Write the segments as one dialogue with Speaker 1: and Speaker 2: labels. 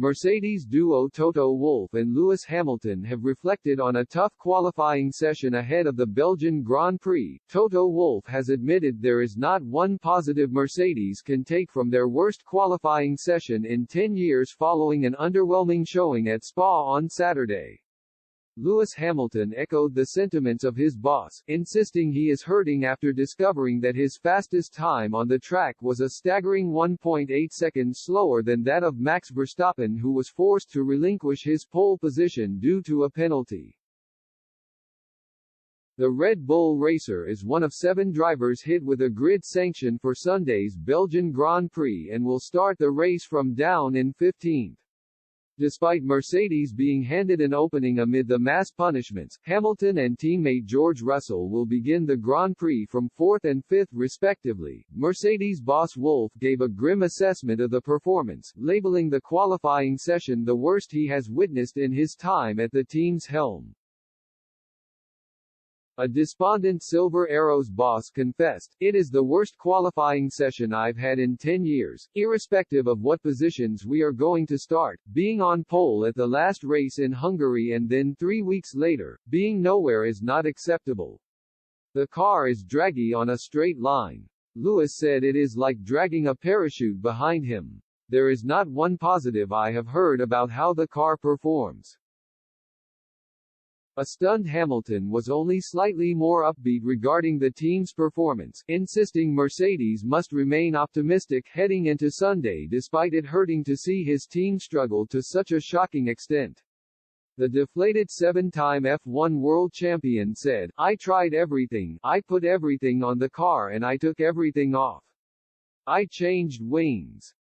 Speaker 1: Mercedes duo Toto Wolff and Lewis Hamilton have reflected on a tough qualifying session ahead of the Belgian Grand Prix. Toto Wolff has admitted there is not one positive Mercedes can take from their worst qualifying session in 10 years following an underwhelming showing at Spa on Saturday. Lewis Hamilton echoed the sentiments of his boss, insisting he is hurting after discovering that his fastest time on the track was a staggering 1.8 seconds slower than that of Max Verstappen, who was forced to relinquish his pole position due to a penalty. The Red Bull racer is one of 7 drivers hit with a grid sanction for Sunday's Belgian Grand Prix and will start the race from down in 15th. Despite Mercedes being handed an opening amid the mass punishments, Hamilton and teammate George Russell will begin the Grand Prix from 4th and 5th respectively. Mercedes boss Wolff gave a grim assessment of the performance, labeling the qualifying session the worst he has witnessed in his time at the team's helm. A despondent Silver Arrows boss confessed, "It is the worst qualifying session I've had in 10 years, irrespective of what positions we are going to start. Being on pole at the last race in Hungary and then 3 weeks later, being nowhere is not acceptable. The car is draggy on a straight line." Lewis said it is like dragging a parachute behind him. "There is not one positive I have heard about how the car performs." A stunned Hamilton was only slightly more upbeat regarding the team's performance, insisting Mercedes must remain optimistic heading into Sunday despite it hurting to see his team struggle to such a shocking extent. The deflated 7-time F1 world champion said, "I tried everything, I put everything on the car and I took everything off. I changed wings.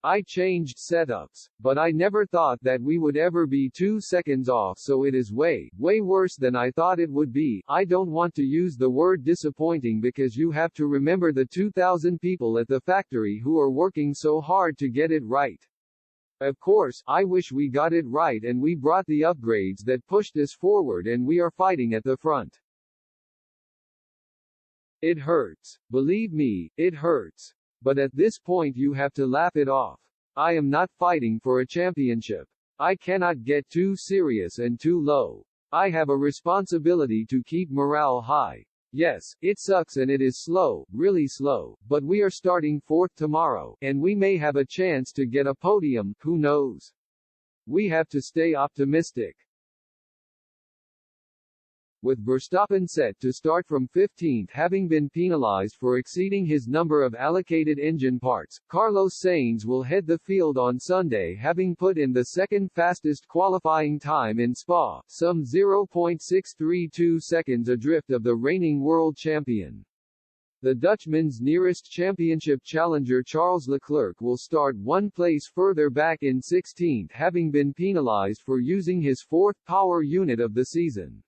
Speaker 1: I changed setups, but I never thought that we would ever be 2 seconds off, so it is way worse than I thought it would be. I don't want to use the word disappointing because you have to remember the 2,000 people at the factory who are working so hard to get it right. Of course, I wish we got it right and we brought the upgrades that pushed us forward and we are fighting at the front. It hurts. Believe me, it hurts. But at this point you have to laugh it off. I am not fighting for a championship. I cannot get too serious and too low. I have a responsibility to keep morale high. Yes, it sucks and it is slow, really slow, but we are starting 4th tomorrow, and we may have a chance to get a podium, who knows? We have to stay optimistic." With Verstappen set to start from 15th having been penalized for exceeding his number of allocated engine parts, Carlos Sainz will head the field on Sunday having put in the second fastest qualifying time in Spa, some 0.632 seconds adrift of the reigning world champion. The Dutchman's nearest championship challenger Charles Leclerc will start one place further back in 16th having been penalized for using his 4th power unit of the season.